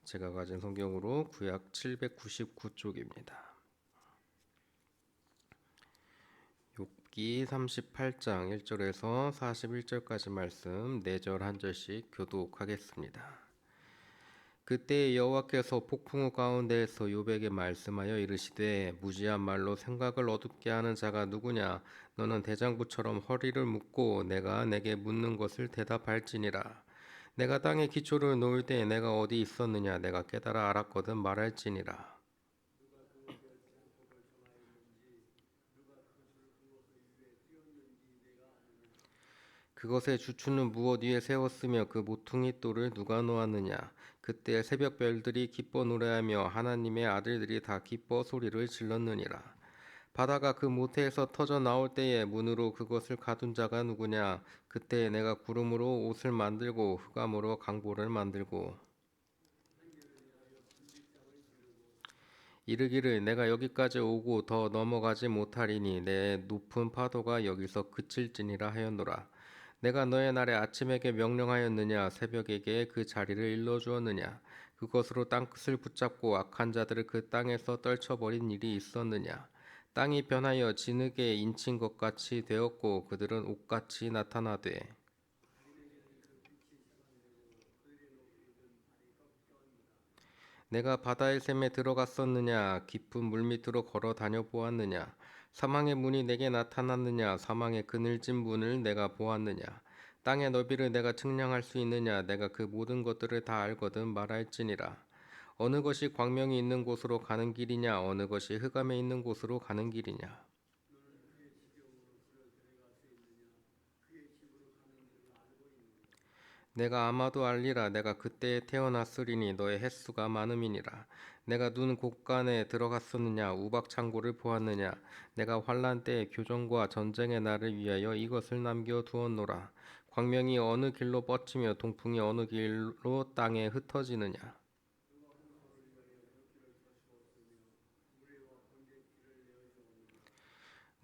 제가 가진 성경으로 구약 799쪽입니다. 욥기 38장 1절에서 41절까지 말씀 4절 한 절씩 교독하겠습니다. 그때 여호와께서 폭풍우 가운데에서 욥에게 말씀하여 이르시되 무지한 말로 생각을 어둡게 하는 자가 누구냐? 너는 대장부처럼 허리를 묶고 내가 내게 묻는 것을 대답할지니라. 내가 땅에 기초를 놓을 때 내가 어디 있었느냐? 내가 깨달아 알았거든 말할지니라. 그것의 주추는 무엇 위에 세웠으며 그 모퉁이 돌을 누가 놓았느냐? 그때 새벽 별들이 기뻐 노래하며 하나님의 아들들이 다 기뻐 소리를 질렀느니라. 바다가 그 모태에서 터져 나올 때에 문으로 그것을 가둔 자가 누구냐? 그때 내가 구름으로 옷을 만들고 흑암으로 강보를 만들고 이르기를 내가 여기까지 오고 더 넘어가지 못하리니 내 높은 파도가 여기서 그칠지니라 하였노라. 내가 너의 날에 아침에게 명령하였느냐? 새벽에게 그 자리를 일러주었느냐? 그것으로 땅끝을 붙잡고 악한 자들을 그 땅에서 떨쳐버린 일이 있었느냐? 땅이 변하여 진흙에 인친 것 같이 되었고 그들은 옷같이 나타나되 내가 바다의 샘에 들어갔었느냐? 깊은 물밑으로 걸어 다녀 보았느냐? 사망의 문이 내게 나타났느냐? 사망의 그늘진 문을 내가 보았느냐? 땅의 너비를 내가 측량할 수 있느냐? 내가 그 모든 것들을 다 알거든 말할지니라. 어느 것이 광명이 있는 곳으로 가는 길이냐? 어느 것이 흑암에 있는 곳으로 가는 길이냐? 내가 아마도 알리라. 내가 그때에 태어났으리니 너의 횟수가 많음이니라. 내가 눈 곳간에 들어갔었느냐? 우박 창고를 보았느냐? 내가 환란 때에 교정과 전쟁의 날을 위하여 이것을 남겨 두었노라. 광명이 어느 길로 뻗치며 동풍이 어느 길로 땅에 흩어지느냐?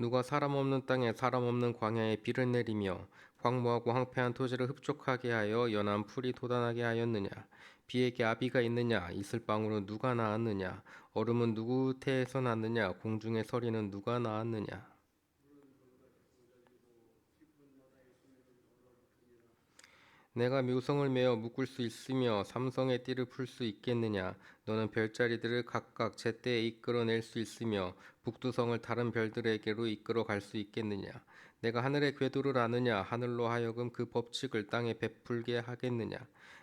누가 사람 없는 땅에 사람 없는 광야에 비를 내리며 황무하고 황폐한 토지를 흡족하게 하여 연한 풀이 돋아나게 하였느냐? 비에게 아비가 있느냐? 이슬방울은 누가 낳았느냐? 얼음은 누구 태에서 났느냐? 공중의 서리는 누가 낳았느냐? 내가 묘성을 메어 묶을 수 있으며 삼성의 띠를 풀 수 있겠느냐? 너는 별자리들을 각각 제때에 이끌어낼 수 있으며 북두성을 다른 별들에게로 이끌어 갈 수 있겠느냐? 내가 하늘의 궤도를 아느냐? 하늘로 하여금 그 법칙을 땅에 베풀게 하겠느냐?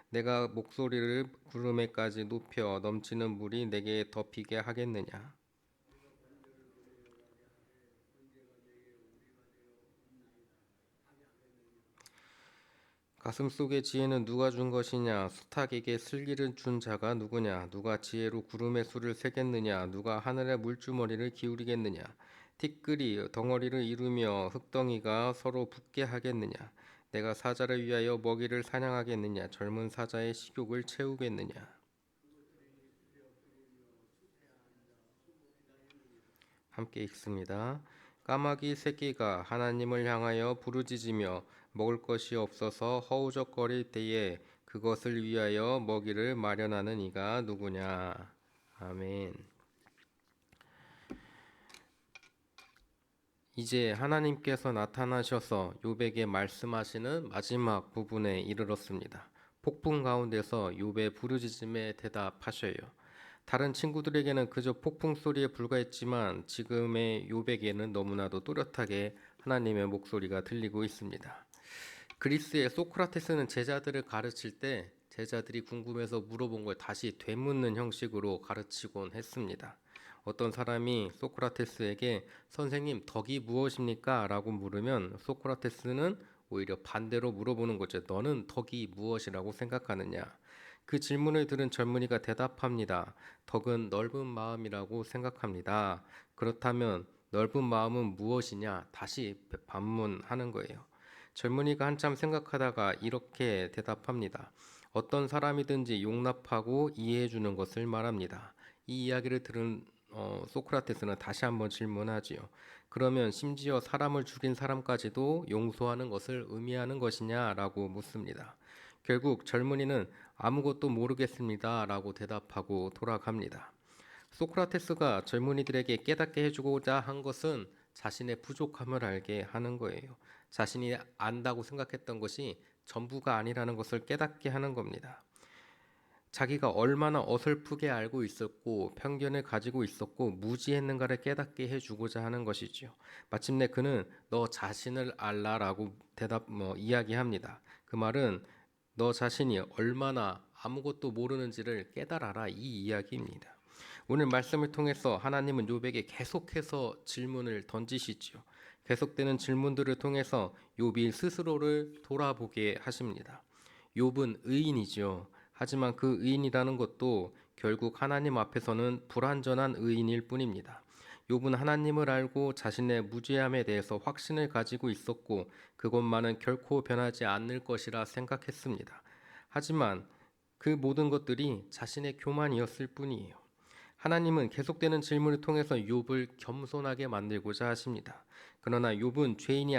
내가 목소리를 구름에까지 높여 넘치는 물이 내게 덮이게 하겠느냐? 가슴속의 지혜는 누가 준 것이냐? 수탉에게 슬기를 준 자가 누구냐? 누가 지혜로 구름의 수를 세겠느냐? 누가 하늘의 물주머니를 기울이겠느냐? 티끌이 덩어리를 이루며 흙덩이가 서로 붙게 하겠느냐? 내가 사자를 위하여 먹이를 사냥하겠느냐? 젊은 사자의 식욕을 채우겠느냐? 함께 읽습니다. 까마귀 새끼가 하나님을 향하여 부르짖으며 먹을 것이 없어서 허우적거릴 때에 그것을 위하여 먹이를 마련하는 이가 누구냐? 아멘. 이제 하나님께서 나타나셔서 욥에게 말씀하시는 마지막 부분에 이르렀습니다. 폭풍 가운데서 욥의 부르짖음에 대답하셔요. 다른 친구들에게는 그저 폭풍 소리에 불과했지만 지금의 욥에게는 너무나도 또렷하게 하나님의 목소리가 들리고 있습니다. 그리스의 소크라테스는 제자들을 가르칠 때 제자들이 궁금해서 물어본 걸 다시 되묻는 형식으로 가르치곤 했습니다. 어떤 사람이 소크라테스에게 선생님 덕이 무엇입니까? 라고 물으면 소크라테스는 오히려 반대로 물어보는 거죠. 너는 덕이 무엇이라고 생각하느냐? 그 질문을 들은 젊은이가 대답합니다. 덕은 넓은 마음이라고 생각합니다. 그렇다면 넓은 마음은 무엇이냐? 다시 반문하는 거예요. 젊은이가 한참 생각하다가 이렇게 대답합니다. 어떤 사람이든지 용납하고 이해해 주는 것을 말합니다. 이 이야기를 들은 소크라테스는 다시 한번 질문하지요. 그러면 심지어 사람을 죽인 사람까지도 용서하는 것을 의미하는 것이냐라고 묻습니다. 결국 젊은이는 아무것도 모르겠습니다라고 대답하고 돌아갑니다. 소크라테스가 젊은이들에게 깨닫게 해주고자 한 것은 자신의 부족함을 알게 하는 거예요. 자신이 안다고 생각했던 것이 전부가 아니라는 것을 깨닫게 하는 겁니다. 자기가 얼마나 어설프게 알고 있었고 편견을 가지고 있었고 무지했는가를 깨닫게 해주고자 하는 것이지요. 마침내 그는 너 자신을 알라라고 이야기합니다. 그 말은 너 자신이 얼마나 아무것도 모르는지를 깨달아라, 이 이야기입니다. 오늘 말씀을 통해서 하나님은 욥에게 계속해서 질문을 던지시지요. 계속되는 질문들을 통해서 욥이 스스로를 돌아보게 하십니다. 욥은 의인이지요. 하지만 그 의인이라는 것도 결국 하나님 앞에서는 불완전한 의인일 뿐입니다. 욥은 하나님을 알고 자신의 무죄함에 대해서 확신을 가지고 있었고 그것만은 결코 변하지 않을 것이라 생각했습니다. 하지만 그 모든 것들이 자신의 교만이었을 뿐이에요. 하나님은 계속되는 질문을 통해서 욥을 겸손하게 만들고자 하십니다. 그러나 욥은 죄인이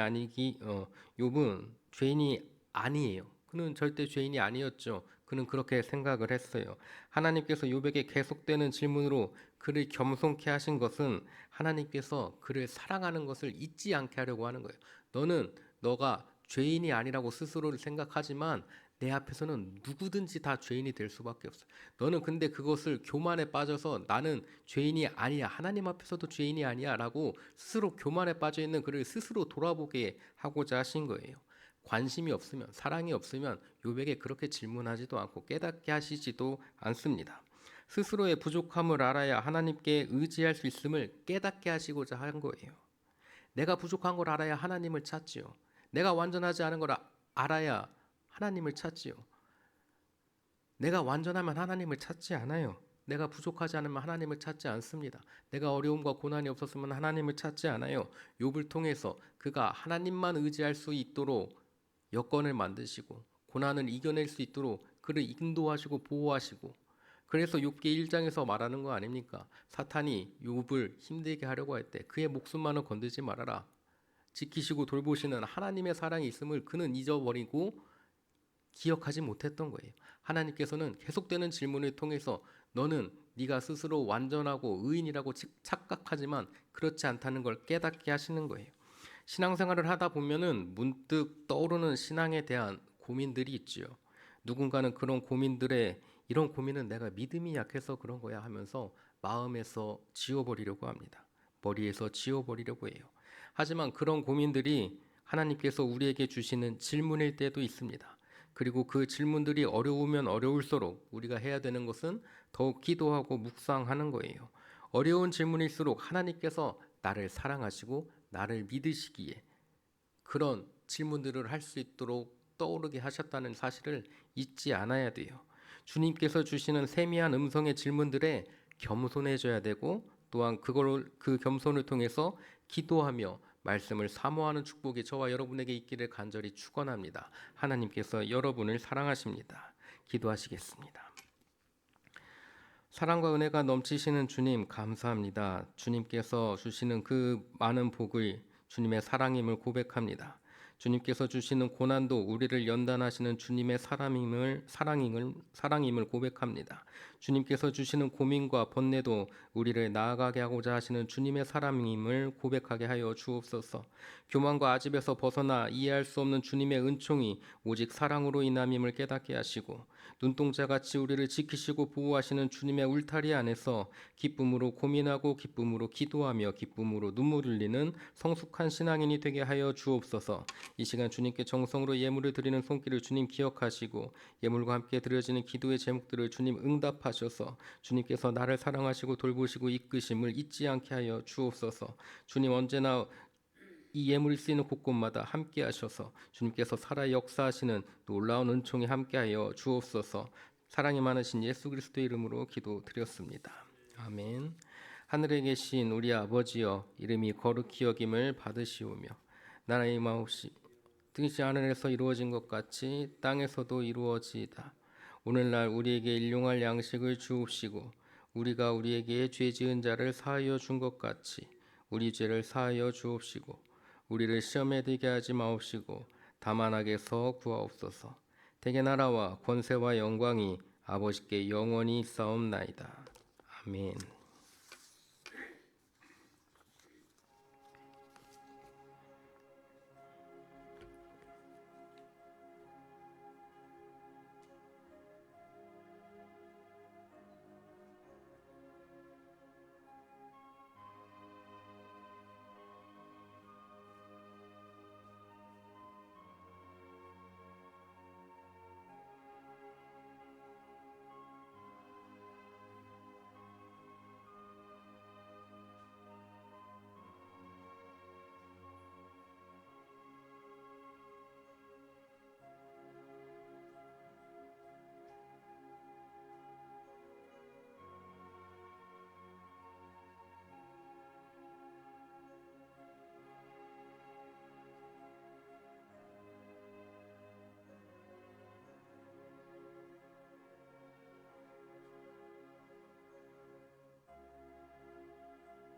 아니에요. 그는 절대 죄인이 아니었죠. 그는 그렇게 생각을 했어요. 하나님께서 욥에게 계속되는 질문으로 그를 겸손케 하신 것은 하나님께서 그를 사랑하는 것을 잊지 않게 하려고 하는 거예요. 너가 죄인이 아니라고 스스로를 생각하지만 내 앞에서는 누구든지 다 죄인이 될 수밖에 없어. 너는 근데 그것을 교만에 빠져서 나는 죄인이 아니야, 하나님 앞에서도 죄인이 아니야 라고 스스로 교만에 빠져 있는 그를 스스로 돌아보게 하고자 하신 거예요. 관심이 없으면, 사랑이 없으면 욥에게 그렇게 질문하지도 않고 깨닫게 하시지도 않습니다. 스스로의 부족함을 알아야 하나님께 의지할 수 있음을 깨닫게 하시고자 한 거예요. 내가 부족한 걸 알아야 하나님을 찾지요. 내가 완전하지 않은 걸 알아야 하나님을 찾지요. 내가 완전하면 하나님을 찾지 않아요. 내가 부족하지 않으면 하나님을 찾지 않습니다. 내가 어려움과 고난이 없었으면 하나님을 찾지 않아요. 욥을 통해서 그가 하나님만 의지할 수 있도록 여건을 만드시고 고난을 이겨낼 수 있도록 그를 인도하시고 보호하시고, 그래서 욥기 1장에서 말하는 거 아닙니까? 사탄이 욥을 힘들게 하려고 할 때 그의 목숨만은 건들지 말아라. 지키시고 돌보시는 하나님의 사랑이 있음을 그는 잊어버리고 기억하지 못했던 거예요. 하나님께서는 계속되는 질문을 통해서 너는 네가 스스로 완전하고 의인이라고 착각하지만 그렇지 않다는 걸 깨닫게 하시는 거예요. 신앙생활을 하다 보면은 문득 떠오르는 신앙에 대한 고민들이 있지요. 누군가는 그런 고민들에 이런 고민은 내가 믿음이 약해서 그런 거야 하면서 마음에서 지워버리려고 합니다. 머리에서 지워버리려고 해요. 하지만 그런 고민들이 하나님께서 우리에게 주시는 질문일 때도 있습니다. 그리고 그 질문들이 어려우면 어려울수록 우리가 해야 되는 것은 더욱 기도하고 묵상하는 거예요. 어려운 질문일수록 하나님께서 나를 사랑하시고 나를 믿으시기에 그런 질문들을 할 수 있도록 떠오르게 하셨다는 사실을 잊지 않아야 돼요. 주님께서 주시는 세미한 음성의 질문들에 겸손해져야 되고 또한 그 겸손을 통해서 기도하며 말씀을 사모하는 축복이 저와 여러분에게 있기를 간절히 축원합니다. 하나님께서 여러분을 사랑하십니다. 기도하시겠습니다. 사랑과 은혜가 넘치시는 주님 감사합니다. 주님께서 주시는 그 많은 복을 주님의 사랑임을 고백합니다. 주님께서 주시는 고난도 우리를 연단하시는 주님의 사랑임을 고백합니다. 주님께서 주시는 고민과 번뇌도 우리를 나아가게 하고자 하시는 주님의 사랑임을 고백하게 하여 주옵소서. 교만과 아집에서 벗어나 이해할 수 없는 주님의 은총이 오직 사랑으로 인함임을 깨닫게 하시고 눈동자같이 우리를 지키시고 보호하시는 주님의 울타리 안에서 기쁨으로 고민하고 기쁨으로 기도하며 기쁨으로 눈물 흘리는 성숙한 신앙인이 되게 하여 주옵소서. 이 시간 주님께 정성으로 예물을 드리는 손길을 주님 기억하시고 예물과 함께 드려지는 기도의 제목들을 주님 응답하셔서 주님께서 나를 사랑하시고 돌보시고 이끄심을 잊지 않게 하여 주옵소서. 주님 언제나 이 예물이 쓰이는 곳곳마다 함께 하셔서 주님께서 살아 역사하시는 놀라운 은총이 함께하여 주옵소서. 사랑이 많으신 예수 그리스도의 이름으로 기도드렸습니다. 아멘. 하늘에 계신 우리 아버지여, 이름이 거룩히 여김을 받으시오며 나라의 마옵시 뜻이 하늘에서 이루어진 것 같이 땅에서도 이루어지이다. 오늘날 우리에게 일용할 양식을 주옵시고 우리가 우리에게 죄 지은 자를 사하여 준 것 같이 우리 죄를 사하여 주옵시고 우리를 시험에 들게 하지 마옵시고 다만 악에서 구하옵소서. 대개 나라와 권세와 영광이 아버지께 영원히 있사옵나이다. 아멘.